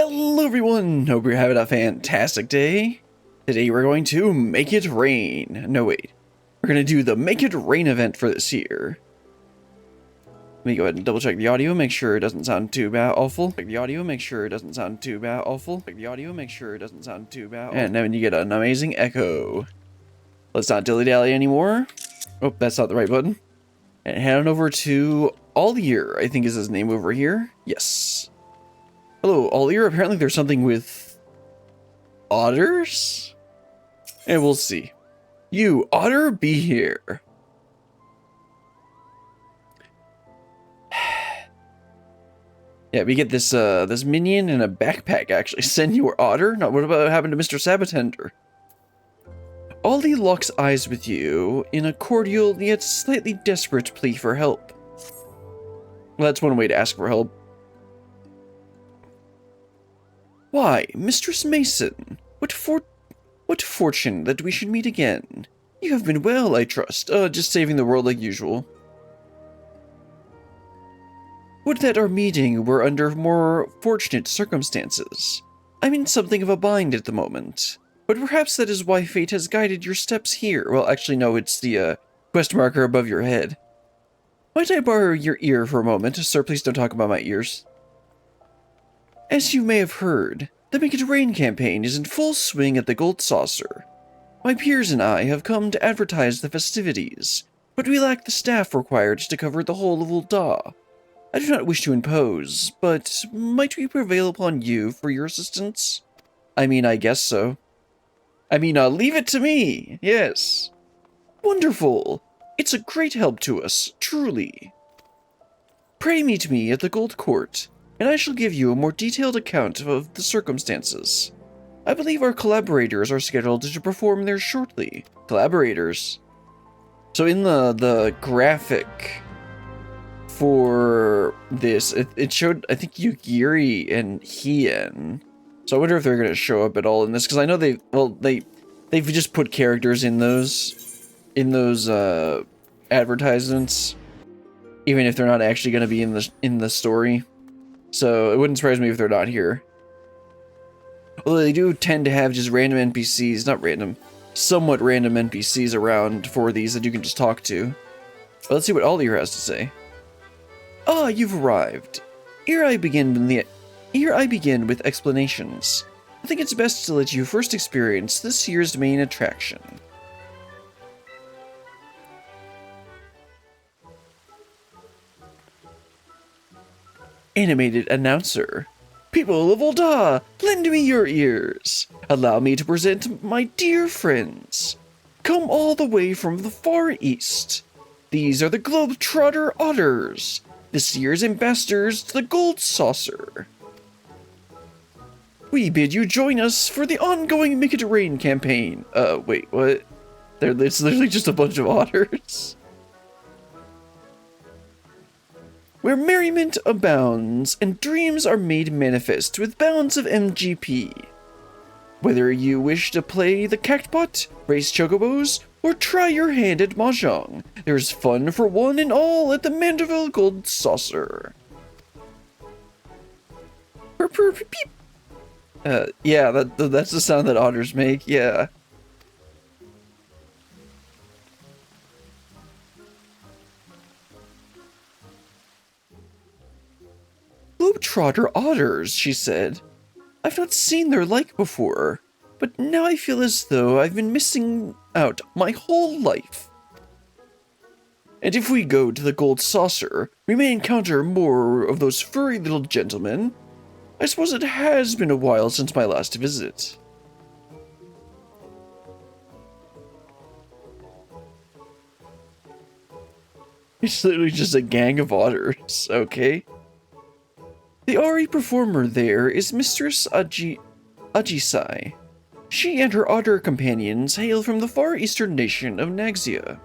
Hello everyone, hope you're having a fantastic day. Today we're going to make it rain. No wait, we're going to do the make it rain event for this year. Let me go ahead and double check the audio, make sure it doesn't sound too awful. Check the audio, make sure it doesn't sound too awful. Check the audio, make sure it doesn't sound too awful. And then you get an amazing echo. Let's not dilly-dally anymore. Oh, that's not the right button. And head on over to Allier, I think is his name over here. Yes. Hello, Allier. Apparently there's something with otters? And we'll see. You, otter, be here. Yeah, we get this this minion and a backpack, actually. Senor Otter? Now, what about what happened to Mr. Sabatender? Ollie locks eyes with you in a cordial yet slightly desperate plea for help. Well, that's one way to ask for help. Why, Mistress Mason, what fortune that we should meet again. You have been well, I trust. Just saving the world like usual. Would that our meeting were under more fortunate circumstances. I'm in something of a bind at the moment, but perhaps that is why fate has guided your steps here. Well, actually, no, it's the quest marker above your head. Might I borrow your ear for a moment? Sir, please don't talk about my ears. As you may have heard, the Make It Rain campaign is in full swing at the Gold Saucer. My peers and I have come to advertise the festivities, but we lack the staff required to cover the whole of Ul'dah. I do not wish to impose, but might we prevail upon you for your assistance? I mean, I guess so. I mean, leave it to me, yes. Wonderful! It's a great help to us, truly. Pray meet me at the Gold Court, and I shall give you a more detailed account of the circumstances. I believe our collaborators are scheduled to perform there shortly. Collaborators? So in the graphic for this, it showed, I think, Yugiri and Hien. So I wonder if they're going to show up at all in this, because I know they've just put characters in those advertisements, even if they're not actually going to be in the story. So it wouldn't surprise me if they're not here. Although they do tend to have just random NPCs, not random, somewhat random NPCs around for these that you can just talk to. But let's see what Allier has to say. Ah, you've arrived. Here I begin with explanations. I think it's best to let you first experience this year's main attraction. Animated announcer. People of Ul'dah, lend me your ears. Allow me to present my dear friends. Come all the way from the Far East. These are the Globetrotter Otters, this year's ambassadors to the Gold Saucer. We bid you join us for the ongoing Make It Rain campaign. Wait, what? It's literally just a bunch of otters. Where merriment abounds and dreams are made manifest with bounds of MGP. Whether you wish to play the cactbot, race chocobos, or try your hand at mahjong, there's fun for one and all at the Mandeville Gold Saucer. Yeah, that's the sound that otters make, yeah. Globetrotter otters, she said. I've not seen their like before, but now I feel as though I've been missing out my whole life. And if we go to the Gold Saucer, we may encounter more of those furry little gentlemen. I suppose it has been a while since my last visit. It's literally just a gang of otters, okay? The Ari performer there is Mistress Ajisai. She and her otter companions hail from the far eastern nation of Naxia.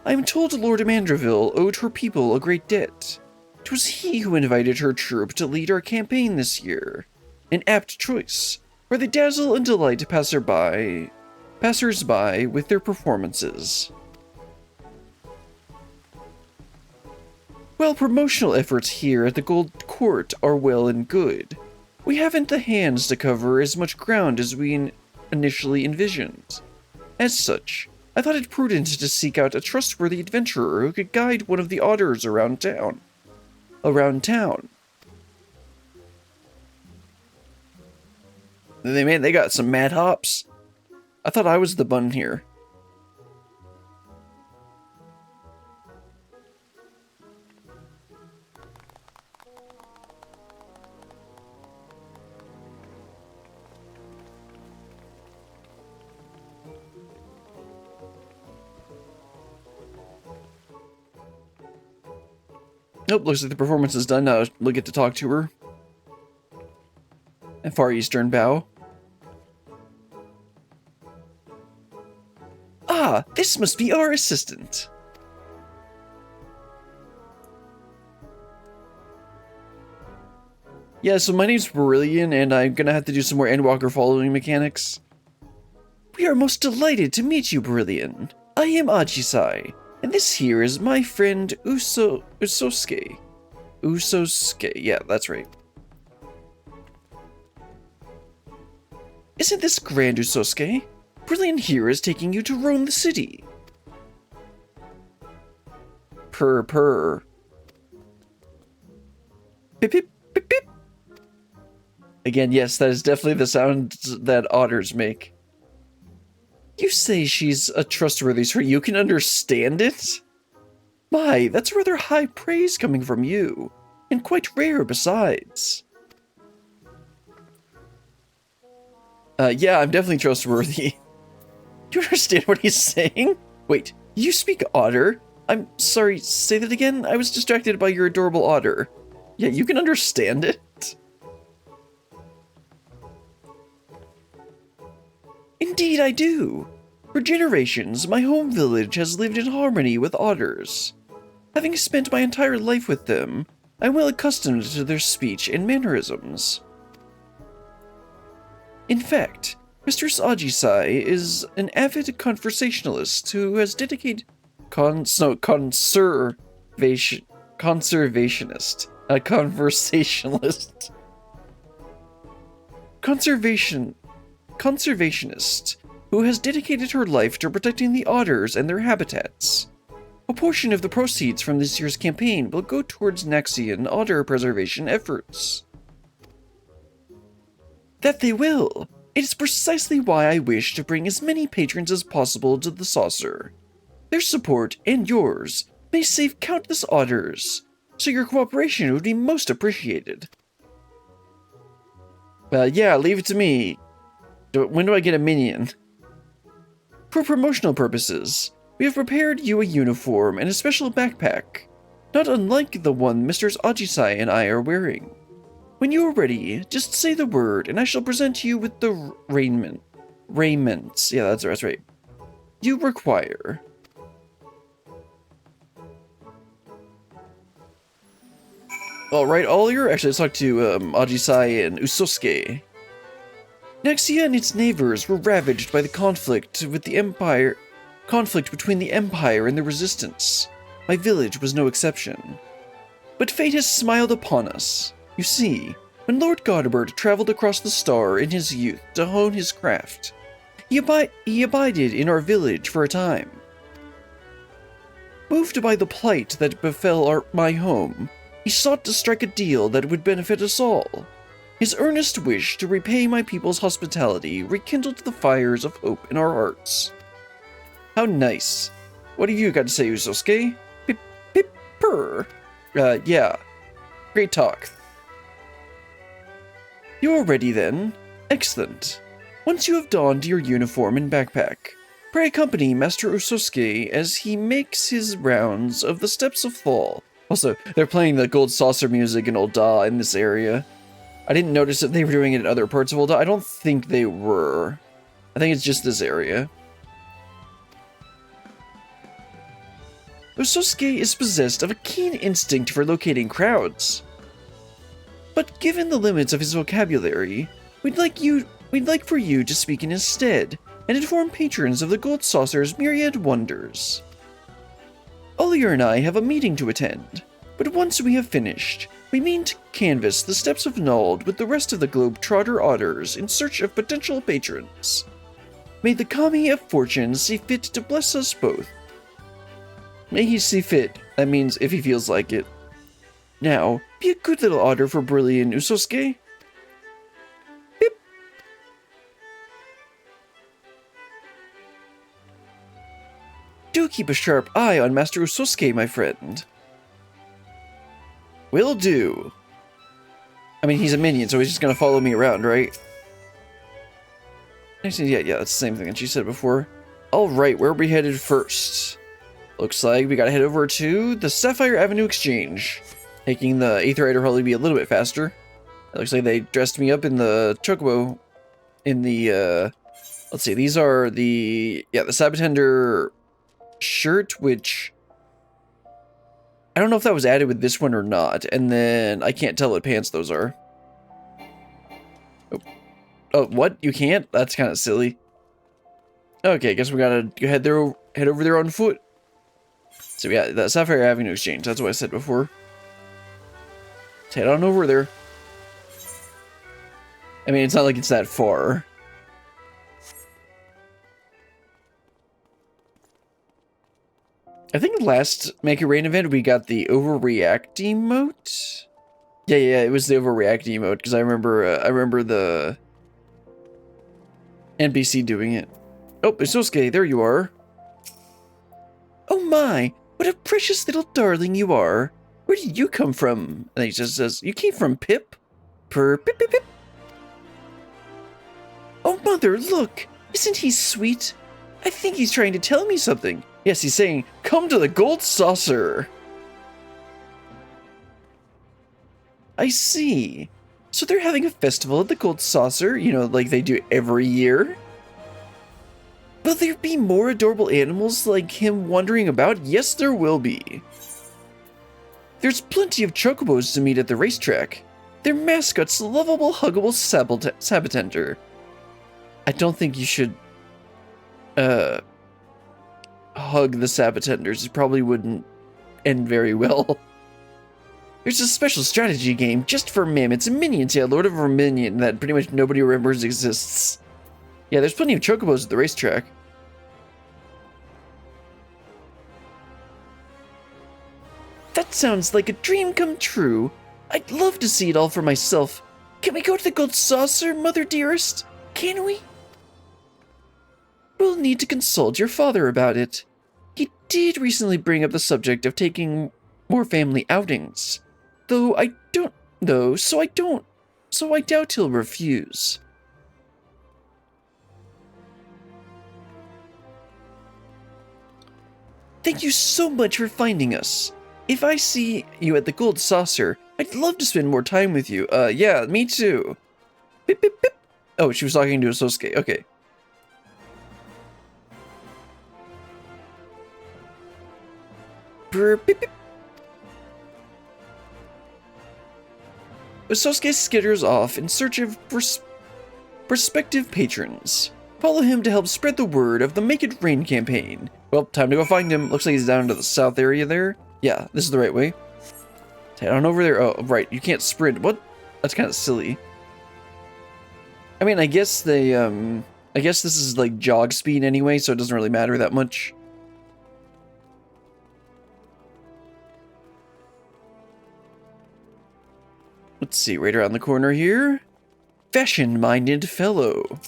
I am told Lord Mandeville owed her people a great debt. 'Twas he who invited her troop to lead our campaign this year. An apt choice, for they dazzle and delight passers-by with their performances. While promotional efforts here at the Gold Court are well and good, we haven't the hands to cover as much ground as we initially envisioned. As such, I thought it prudent to seek out a trustworthy adventurer who could guide one of the otters around town. They got some mad hops. I thought I was the bun here. Nope, looks like the performance is done. Now we'll get to talk to her. And Far Eastern bow. Ah, this must be our assistant. Yeah, so my name's Brilliant, and I'm gonna have to do some more Endwalker following mechanics. We are most delighted to meet you, Brilliant. I am Ajisai, and this here is my friend Usosuke. Usosuke, yeah, that's right. Isn't this grand, Usosuke? Brilliant here is taking you to roam the city. Purr. Pip, pip, pip, pip. Again, yes, that is definitely the sound that otters make. You say she's a trustworthy sort. You can understand it? My, that's rather high praise coming from you, and quite rare besides. Yeah, I'm definitely trustworthy. Do you understand what he's saying? Wait, you speak otter? I'm sorry, say that again? I was distracted by your adorable otter. Yeah, you can understand it? Indeed I do. For generations, my home village has lived in harmony with otters. Having spent my entire life with them, I'm well accustomed to their speech and mannerisms. In fact, Mistress Ajisai is an avid conversationalist who has dedicated conservationist. A conversationalist. Conservationist who has dedicated her life to protecting the otters and their habitats. A portion of the proceeds from this year's campaign will go towards Naxian otter preservation efforts. That they will. It is precisely why I wish to bring as many patrons as possible to the saucer. Their support, and yours, may save countless otters, so your cooperation would be most appreciated. Yeah, leave it to me. When do I get a minion? For promotional purposes, we have prepared you a uniform and a special backpack, not unlike the one Mr. Ajisai and I are wearing. When you are ready, just say the word, and I shall present you with the raiments. Yeah, that's right. You require. Alright, Ollier, actually, let's talk to Ajisai and Usosuke. Nexia and its neighbors were ravaged by the conflict between the Empire and the Resistance. My village was no exception. But fate has smiled upon us. You see, when Lord Godebert traveled across the star in his youth to hone his craft, he abided in our village for a time. Moved by the plight that befell my home, he sought to strike a deal that would benefit us all. His earnest wish to repay my people's hospitality rekindled the fires of hope in our hearts. How nice. What have you got to say, Usosuke? Pip-purr. Yeah. Great talk. You're ready then? Excellent. Once you have donned your uniform and backpack, pray accompany Master Usosuke as he makes his rounds of the Steps of Fall. Also, they're playing the Gold Saucer music in Ul'dah in this area. I didn't notice if they were doing it in other parts of Ul'dah. I don't think they were. I think it's just this area. Usosuke is possessed of a keen instinct for locating crowds. But given the limits of his vocabulary, we'd like for you to speak in his stead and inform patrons of the Gold Saucer's myriad wonders. Ollier and I have a meeting to attend, But once we have finished, we mean to canvass the steps of Nald with the rest of the Globetrotter Otters in search of potential patrons. May the Kami of Fortune see fit to bless us both. May he see fit. That means if he feels like it. Now, be a good little otter for Brilliant Usosuke. Bip. Do keep a sharp eye on Master Usosuke, my friend. Will do. I mean, he's a minion, so he's just gonna follow me around, right? Yeah, that's the same thing that she said before. Alright, where are we headed first? Looks like we gotta head over to the Sapphire Avenue Exchange. Taking the Aether Rider probably be a little bit faster. It looks like they dressed me up in the chocobo. In the, let's see, these are the Sabbatender shirt, which I don't know if that was added with this one or not. And then I can't tell what pants those are. Oh, what? You can't? That's kind of silly. Okay, guess we gotta head over there on foot. So yeah, the Sapphire Avenue Exchange. That's what I said before. Let's head on over there. I mean, it's not like it's that far. I think last Make It Rain event we got the Overreact emote. Yeah, it was the Overreact emote because I remember the NPC doing it. Oh, Usosuke, there you are. Oh my, what a precious little darling you are. Where did you come from? And he just says, you came from Pip? Pip, pip, pip. Oh mother, look, isn't he sweet? I think he's trying to tell me something. Yes, he's saying, come to the Gold Saucer. I see. So they're having a festival at the Gold Saucer, you know, like they do every year? Will there be more adorable animals like him wandering about? Yes, there will be. There's plenty of chocobos to meet at the racetrack. Their mascot's lovable, huggable Sabbatender. I don't think you should, hug the Sabbatenders. It probably wouldn't end very well. There's a special strategy game just for mammoths and minions. Yeah, Lord of Verminion that pretty much nobody remembers exists. Yeah, there's plenty of chocobos at the racetrack. That sounds like a dream come true. I'd love to see it all for myself. Can we go to the Gold Saucer, mother dearest? Can we? We'll need to consult your father about it. He did recently bring up the subject of taking more family outings. So I doubt he'll refuse. Thank you so much for finding us. If I see you at the Gold Saucer, I'd love to spend more time with you. Yeah, me too. Bip, bip, bip. Oh, she was talking to Usosuke. Okay. Brr, bip, bip. Usosuke skitters off in search of prospective patrons. Follow him to help spread the word of the Make It Rain campaign. Well, time to go find him. Looks like he's down to the south area there. Yeah, this is the right way. Head on over there. Oh, right. You can't sprint. What? That's kind of silly. I mean, I guess they, I guess this is like jog speed anyway, so it doesn't really matter that much. Let's see, right around the corner here. Fashion-minded fellow.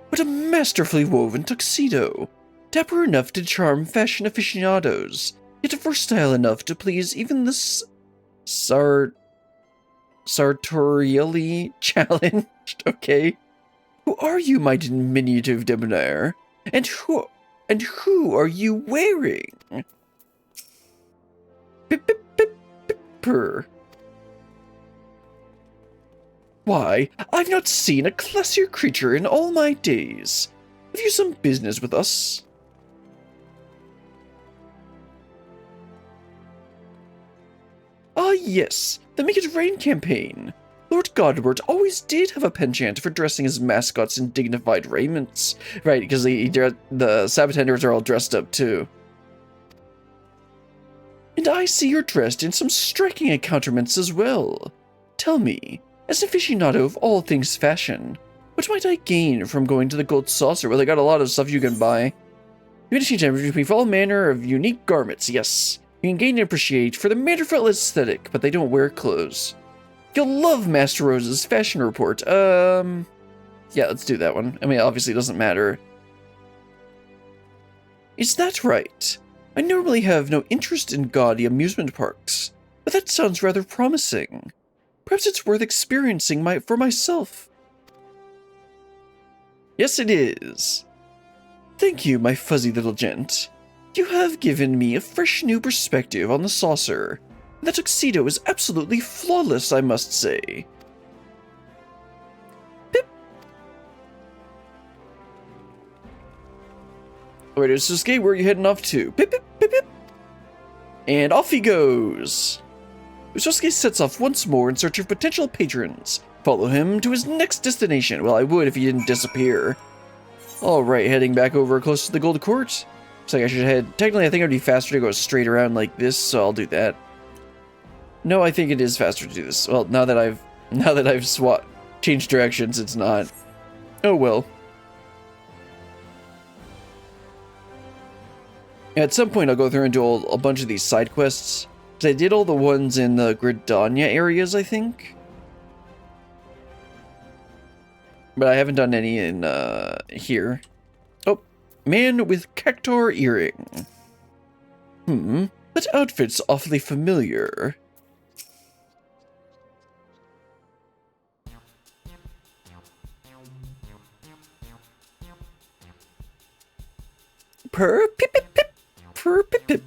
What a masterfully woven tuxedo. Dapper enough to charm fashion aficionados, yet versatile enough to please even the sartorially challenged. Okay. Who are you, my diminutive debonair? And who are you wearing? Pip, pip, pip, pip, purr. Why, I've not seen a classier creature in all my days. Have you some business with us? Ah, yes, the Make It Rain campaign. Lord Godward always did have a penchant for dressing his mascots in dignified raiments. Right, because the Sabbatenders are all dressed up too. And I see you're dressed in some striking accoutrements as well. Tell me, as an aficionado of all things fashion, what might I gain from going to the Gold Saucer? Well, they got a lot of stuff you can buy. You can exchange between all manner of unique garments, yes. You can gain and appreciate for the Manderville aesthetic, but they don't wear clothes. You'll love Master Rose's fashion report. Yeah, let's do that one. I mean, obviously it doesn't matter. Is that right? I normally have no interest in gaudy amusement parks, but that sounds rather promising. Perhaps it's worth experiencing for myself. Yes, it is. Thank you, my fuzzy little gent. You have given me a fresh new perspective on the saucer. That tuxedo is absolutely flawless, I must say. Pip. Alright, Ususuke, where are you heading off to? Pip, pip, pip, pip. And off he goes. Ususuke sets off once more in search of potential patrons. Follow him to his next destination. Well, I would if he didn't disappear. Alright, heading back over close to the Gold Court. Looks like I should head... Technically, I think it would be faster to go straight around like this, so I'll do that. No, I think it is faster to do this. Well, now that I've changed directions, it's not. Oh well. At some point, I'll go through and do a bunch of these side quests. Because I did all the ones in the Gridania areas, I think. But I haven't done any in here. Oh, man with cactar earring. That outfit's awfully familiar. Purr, pip, pip, pip. Purr, pip, pip.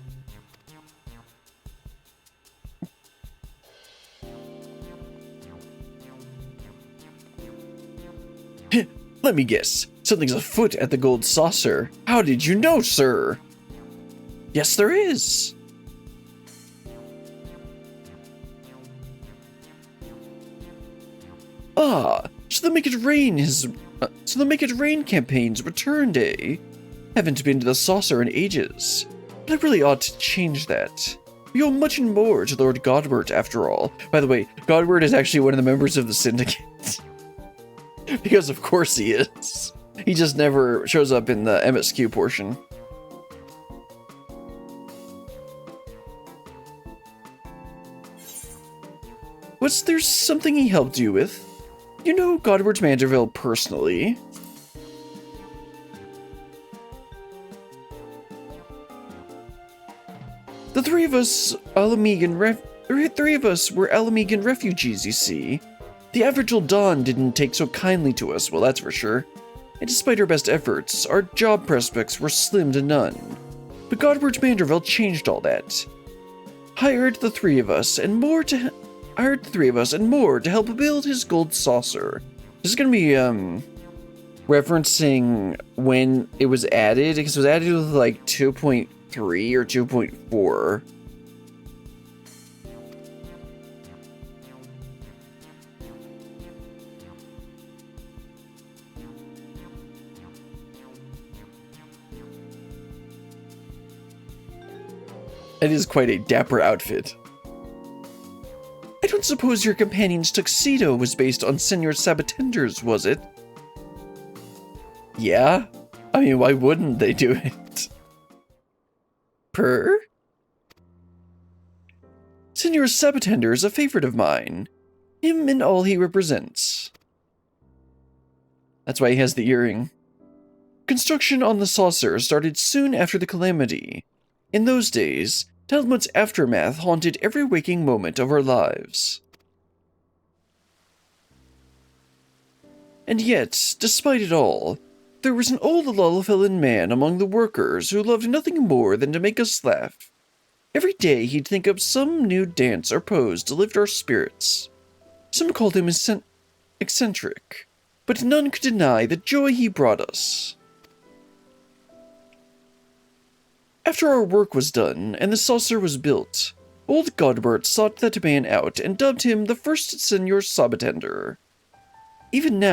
Let me guess. Something's afoot at the Gold Saucer. How did you know, sir? Yes, there is. Ah, so the Make It Rain campaign's returned, eh? Haven't been to the saucer in ages, but I really ought to change that. We owe much and more to Lord Godward, after all. By the way, Godward is actually one of the members of the Syndicate. Because of course he is. He just never shows up in the MSQ portion. Was there something he helped you with? You know Godward's Manderville personally. The three of us were Alamegan refugees, you see. The average old Dawn didn't take so kindly to us, well that's for sure. And despite our best efforts, our job prospects were slim to none. But Godward's Manderville changed all that. Hired the three of us and more to help build his gold saucer. This is gonna be referencing when it was added, because it was added with like 2.3 or 2.4. It is quite a dapper outfit. I don't suppose your companion's tuxedo was based on Senor Sabatender's, was it? Yeah? I mean, why wouldn't they do it? Purr? Senor Sabatender is a favorite of mine. Him and all he represents. That's why he has the earring. Construction on the saucer started soon after the calamity. In those days, Talmud's aftermath haunted every waking moment of our lives. And yet, despite it all, there was an old Lullafellan man among the workers who loved nothing more than to make us laugh. Every day he'd think up some new dance or pose to lift our spirits. Some called him eccentric, but none could deny the joy he brought us. After our work was done and the saucer was built, old Godbert sought that man out and dubbed him the first Senor Sabatender. Even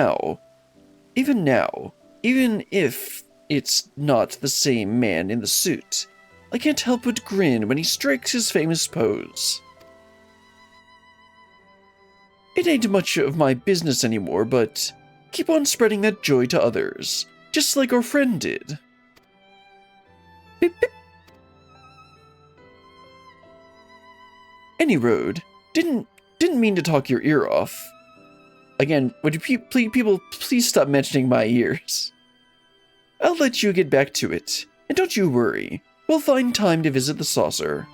if it's not the same man in the suit, I can't help but grin when he strikes his famous pose. It ain't much of my business anymore, but keep on spreading that joy to others, just like our friend did. Beep, beep. Any road. Didn't mean to talk your ear off. Again, would you people please stop mentioning my ears? I'll let you get back to it, and don't you worry. We'll find time to visit the saucer.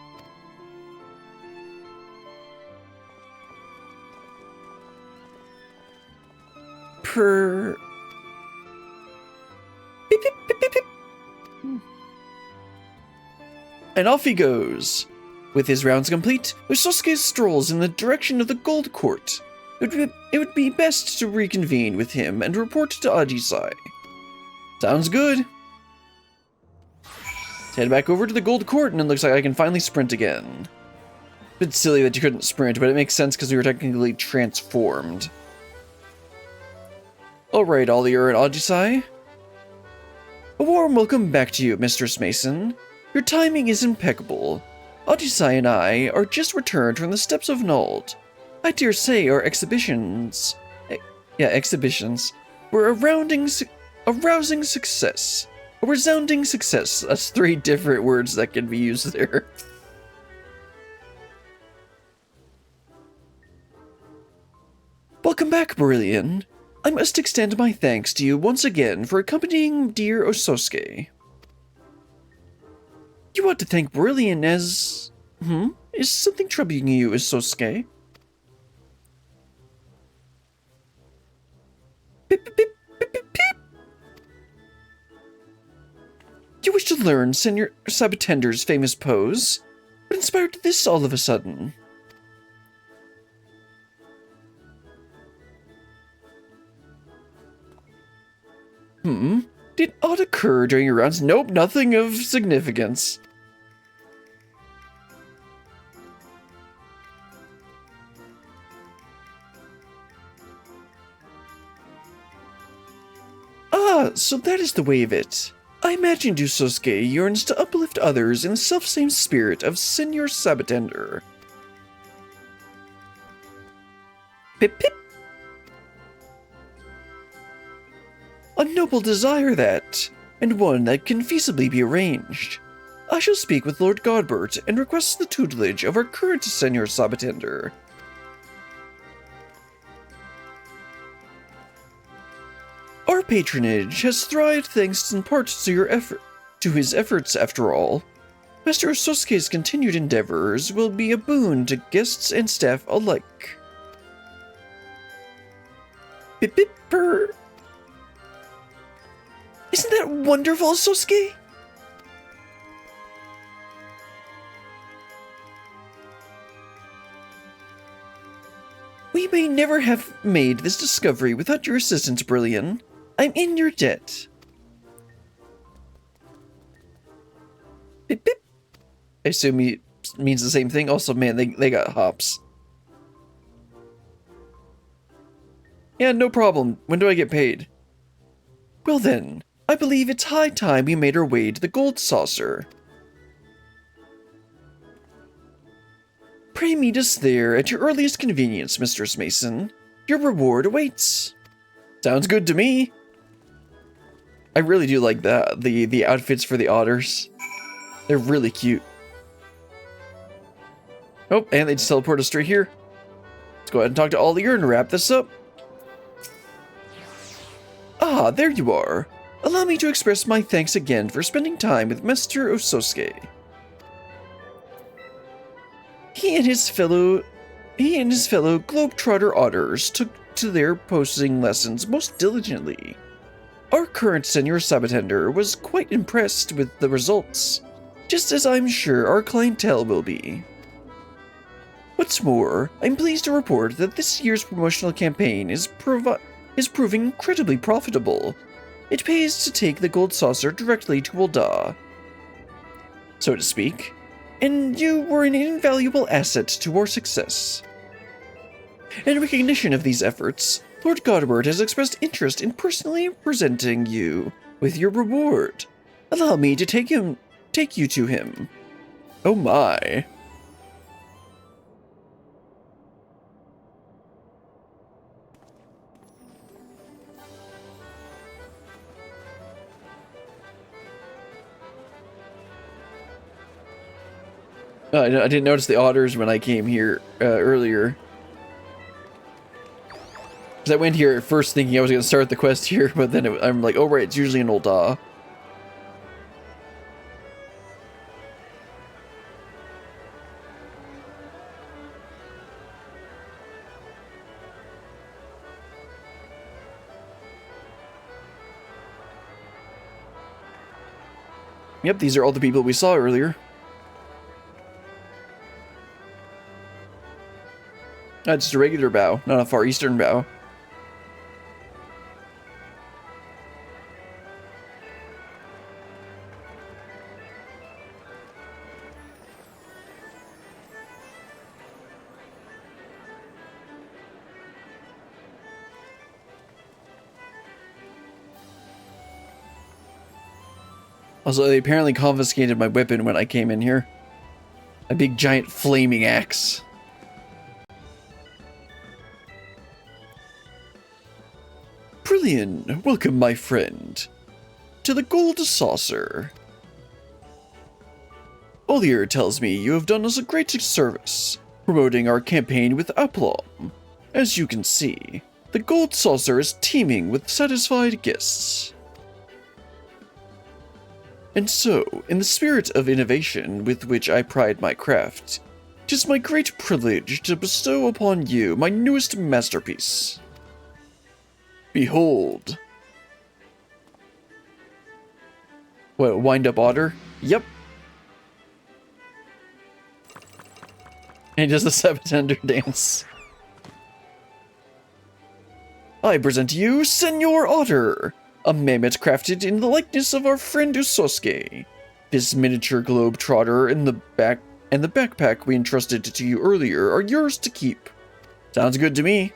Beep, beep, beep, beep, beep. And off he goes. With his rounds complete, Usosuke strolls in the direction of the Gold Court. It would be best to reconvene with him and report to Ajisai. Sounds good. Let's head back over to the Gold Court, and it looks like I can finally sprint again. Bit silly that you couldn't sprint, but it makes sense because we were technically transformed. Alright, Allier and Ajisai. A warm welcome back to you, Mistress Mason. Your timing is impeccable. Ajisai and I are just returned from the steps of Nald. I dare say our exhibitions were a rousing success. A resounding success. That's 3 different words that can be used there. Welcome back, Brillian. I must extend my thanks to you once again for accompanying dear Usosuke. You ought to thank Brillian as... Is something troubling you, Usosuke? Beep, beep, beep, beep, beep, beep. You wish to learn Senor Sabatender's famous pose? What inspired this all of a sudden? Did aught occur during your rounds? Nope, nothing of significance. Ah, so that is the way of it. I imagine Usosuke yearns to uplift others in the selfsame spirit of Senor Sabatender. Pip pip. A noble desire that, and one that can feasibly be arranged. I shall speak with Lord Godbert and request the tutelage of our current Senor Sabatender. Our patronage has thrived thanks in part to his efforts after all. Master Usosuke's continued endeavors will be a boon to guests and staff alike. Bip bip purr. Isn't that wonderful, Usosuke? We may never have made this discovery without your assistance, Brillian. I'm in your debt. Bip bip. I assume he means the same thing. Also, man, they got hops. Yeah, no problem. When do I get paid? Well then, I believe it's high time we made our way to the Gold Saucer. Pray meet us there at your earliest convenience, Mistress Mason. Your reward awaits. Sounds good to me. I really do like the outfits for the otters. They're really cute. Oh, and they just teleport us straight here. Let's go ahead and talk to Allier and wrap this up. Ah, there you are. Allow me to express my thanks again for spending time with Master Usosuke. He and his fellow Globetrotter otters took to their posing lessons most diligently. Our current Senor Sabatender was quite impressed with the results, just as I'm sure our clientele will be. What's more, I'm pleased to report that this year's promotional campaign is proving incredibly profitable. It pays to take the Gold Saucer directly to Ul'dah, so to speak, and you were an invaluable asset to our success. In recognition of these efforts, Lord Godbert has expressed interest in personally presenting you with your reward. Allow me to take him take you to him. Oh my. I didn't notice the otters when I came here earlier. Because I went here first thinking I was going to start the quest here, but then I'm like, oh right, it's usually an old daw. Yep, these are all the people we saw earlier. That's just a regular bow, not a Far Eastern bow. Also, they apparently confiscated my weapon when I came in here. A big giant flaming axe. Brilliant! Welcome, my friend, to the Gold Saucer. Olier tells me you have done us a great service, promoting our campaign with aplomb. As you can see, the Gold Saucer is teeming with satisfied guests. And so, in the spirit of innovation with which I pride my craft, 'tis my great privilege to bestow upon you my newest masterpiece. Behold. What, wind-up otter? Yep. And he does the Sabatender dance. I present to you Senor Otter, a mammoth crafted in the likeness of our friend Usosuke. This miniature globe-trotter and the backpack we entrusted to you earlier are yours to keep. Sounds good to me.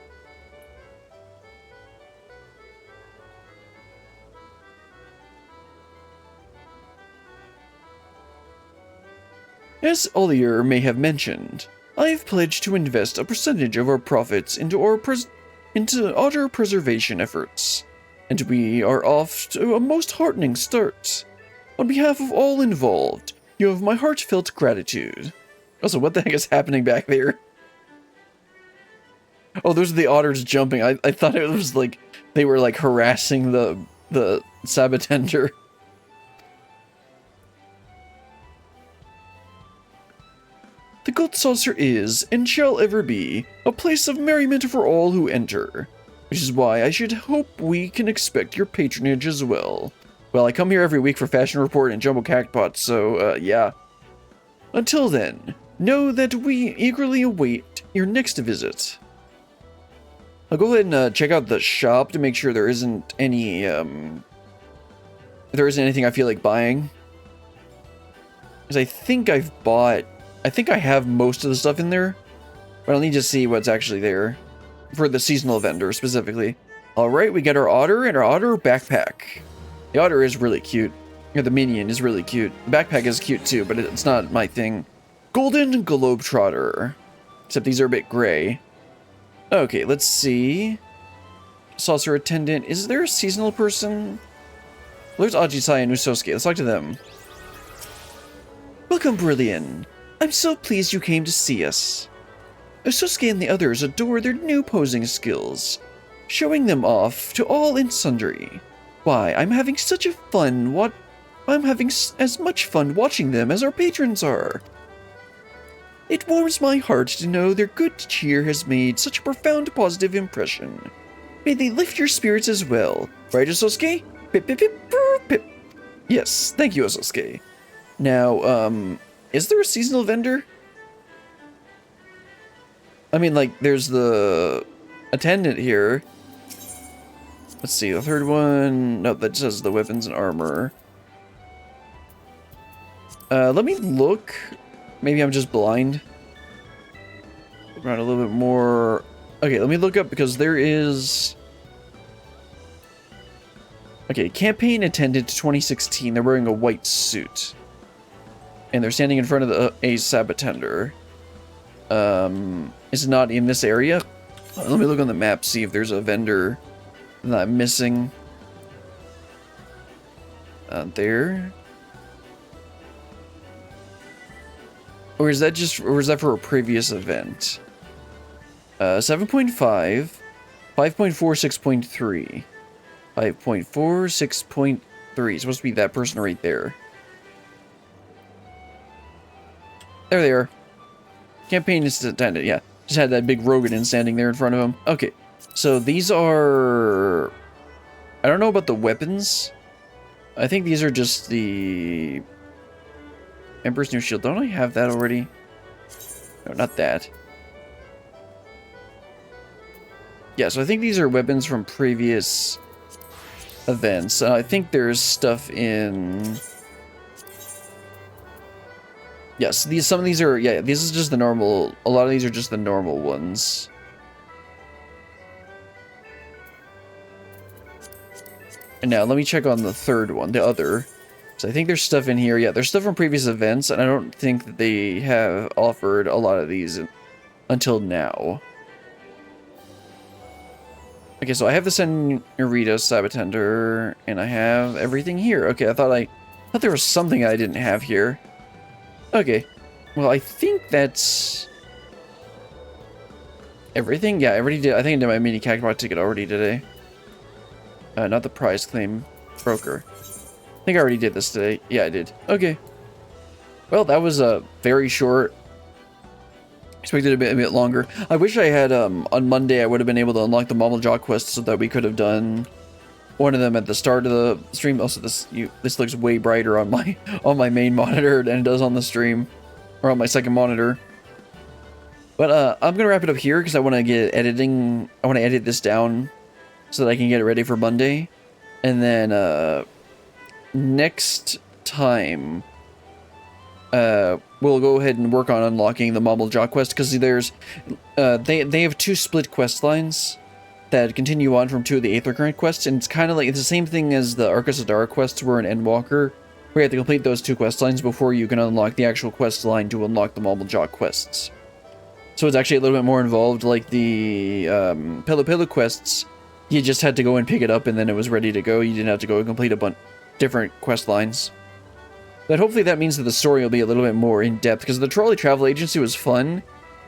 As Olier may have mentioned, I have pledged to invest a percentage of our profits into otter preservation efforts, and we are off to a most heartening start. On behalf of all involved, you have my heartfelt gratitude. Also, what the heck is happening back there? Oh, those are the otters jumping. I thought it was like they were like harassing the Sabatender. The Gold Saucer is, and shall ever be, a place of merriment for all who enter, which is why I should hope we can expect your patronage as well. Well, I come here every week for Fashion Report and Jumbo Cactpot, so, yeah. Until then, know that we eagerly await your next visit. I'll go ahead and check out the shop to make sure there isn't any, if there isn't anything I feel like buying. Because I think I think I have most of the stuff in there, but I'll need to see what's actually there for the seasonal vendor specifically. All right, we got our otter and our otter backpack. The otter is really cute. Yeah, the minion is really cute. The backpack is cute too, but it's not my thing. Golden Globetrotter. Except these are a bit gray. Okay, let's see. Saucer attendant. Is there a seasonal person? Well, there's Ajisai and Usosuke. Let's talk to them. Welcome, Brilliant. I'm so pleased you came to see us. Usosuke and the others adore their new posing skills, showing them off to all and sundry. Why, I'm having such a fun I'm having as much fun watching them as our patrons are. It warms my heart to know their good cheer has made such a profound positive impression. May they lift your spirits as well. Right, Usosuke? Pip, pip, pip, pip. Yes, thank you, Usosuke. Now, is there a seasonal vendor? I mean, like, there's the attendant here. Let's see, the third one. No, that says the weapons and armor. Let me look. Maybe I'm just blind. Around a little bit more. Okay, let me look up because there is. Okay, campaign attendant 2016. They're wearing a white suit. And they're standing in front of a Sabatender. Is it not in this area? Let me look on the map, see if there's a vendor that I'm missing. There. Or is that for a previous event? 7.5, 5.4, 6.3. 5.4, 6.3. Supposed to be that person right there. There they are. Campaign is attended, yeah. Just had that big Rogadin standing there in front of him. Okay, so these are... I don't know about the weapons. I think these are just the... Emperor's New Shield. Don't I have that already? No, not that. Yeah, so I think these are weapons from previous events. I think there's stuff in... Yes, some of these are, yeah, this is just the normal, a lot of these are just the normal ones. And now, let me check on the third one, the other. So I think there's stuff in here, yeah, there's stuff from previous events, and I don't think that they have offered a lot of these until now. Okay, so I have the Senorita Sabatender, and I have everything here. Okay, I thought there was something I didn't have here. Okay, well, I think that's everything. Yeah, I already did. I think I did my mini Cactbot ticket already today. Not the prize claim broker. I think I already did this today. Yeah, I did. Okay. Well, that was very short. Expected a bit longer. I wish I had on Monday I would have been able to unlock the Momaljaw quest so that we could have done one of them at the start of the stream. Also, this looks way brighter on my main monitor than it does on the stream, or on my second monitor. But I'm gonna wrap it up here because I want to get editing. I want to edit this down so that I can get it ready for Monday, and then next time we'll go ahead and work on unlocking the Momaljaw quest because there's they have two split quest lines that continue on from two of the Aether Current quests, and it's kind of like it's the same thing as the Arcus Adara quests were in Endwalker, where you have to complete those two quest lines before you can unlock the actual quest line to unlock the Momaljaw quests. So it's actually a little bit more involved, like the Pelu quests. You just had to go and pick it up, and then it was ready to go. You didn't have to go and complete a bunch different quest lines. But hopefully that means that the story will be a little bit more in-depth, because the Trolley Travel Agency was fun,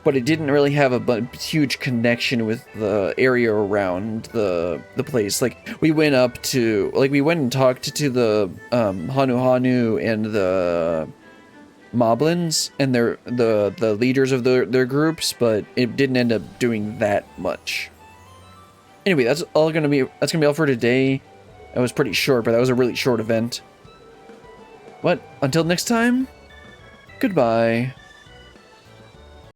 but it didn't really have a huge connection with the area around the place. Like, we went up to, like, we went and talked to the Hanu Hanu and the Moblins and the leaders of their groups, but it didn't end up doing that much. Anyway, that's gonna be all for today. It was pretty short, but that was a really short event. But until next time, goodbye.